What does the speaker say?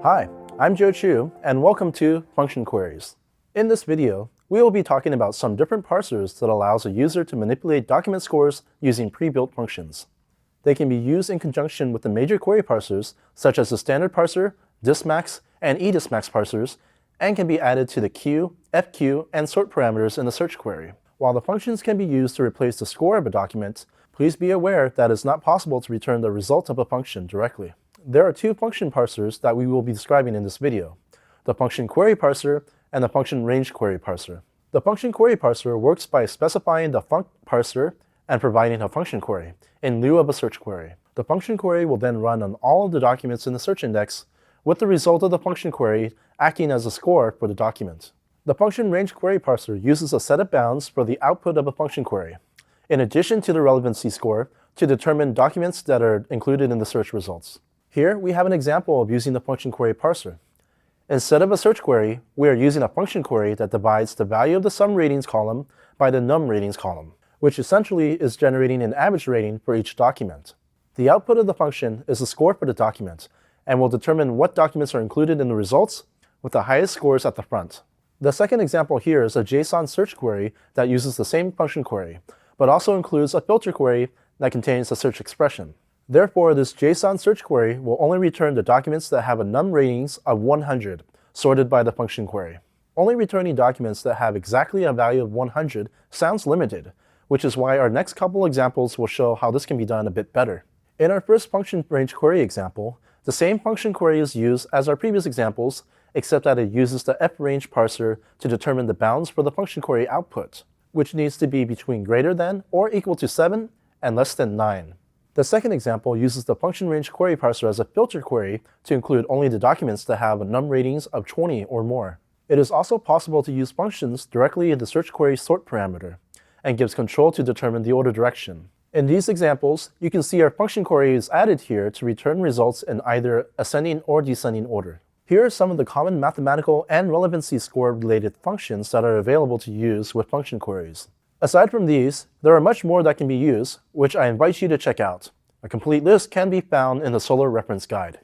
Hi, I'm Joe Chu, and welcome to Function Queries. In this video, we will be talking about some different parsers that allows a user to manipulate document scores using pre-built functions. They can be used in conjunction with the major query parsers, such as the standard parser, dismax, and edismax parsers, and can be added to the q, fq, and sort parameters in the search query. While the functions can be used to replace the score of a document, please be aware that it's not possible to return the result of a function directly. There are two function parsers that we will be describing in this video, the function query parser and the function range query parser. The function query parser works by specifying the func parser and providing a function query in lieu of a search query. The function query will then run on all of the documents in the search index, with the result of the function query acting as a score for the document. The function range query parser uses a set of bounds for the output of a function query, in addition to the relevancy score, to determine documents that are included in the search results. Here we have an example of using the function query parser. Instead of a search query, we are using a function query that divides the value of the sum ratings column by the num ratings column, which essentially is generating an average rating for each document. The output of the function is the score for the document, and will determine what documents are included in the results with the highest scores at the front. The second example here is a JSON search query that uses the same function query, but also includes a filter query that contains a search expression. Therefore, this JSON search query will only return the documents that have a num ratings of 100, sorted by the function query. Only returning documents that have exactly a value of 100 sounds limited, which is why our next couple examples will show how this can be done a bit better. In our first function range query example, the same function query is used as our previous examples, except that it uses the frange parser to determine the bounds for the function query output, which needs to be between greater than or equal to 7 and less than 9. The second example uses the function range query parser as a filter query to include only the documents that have a num ratings of 20 or more. It is also possible to use functions directly in the search query sort parameter, and gives control to determine the order direction. In these examples, you can see our function query is added here to return results in either ascending or descending order. Here are some of the common mathematical and relevancy score related functions that are available to use with function queries. Aside from these, there are much more that can be used, which I invite you to check out. A complete list can be found in the Solar Reference Guide.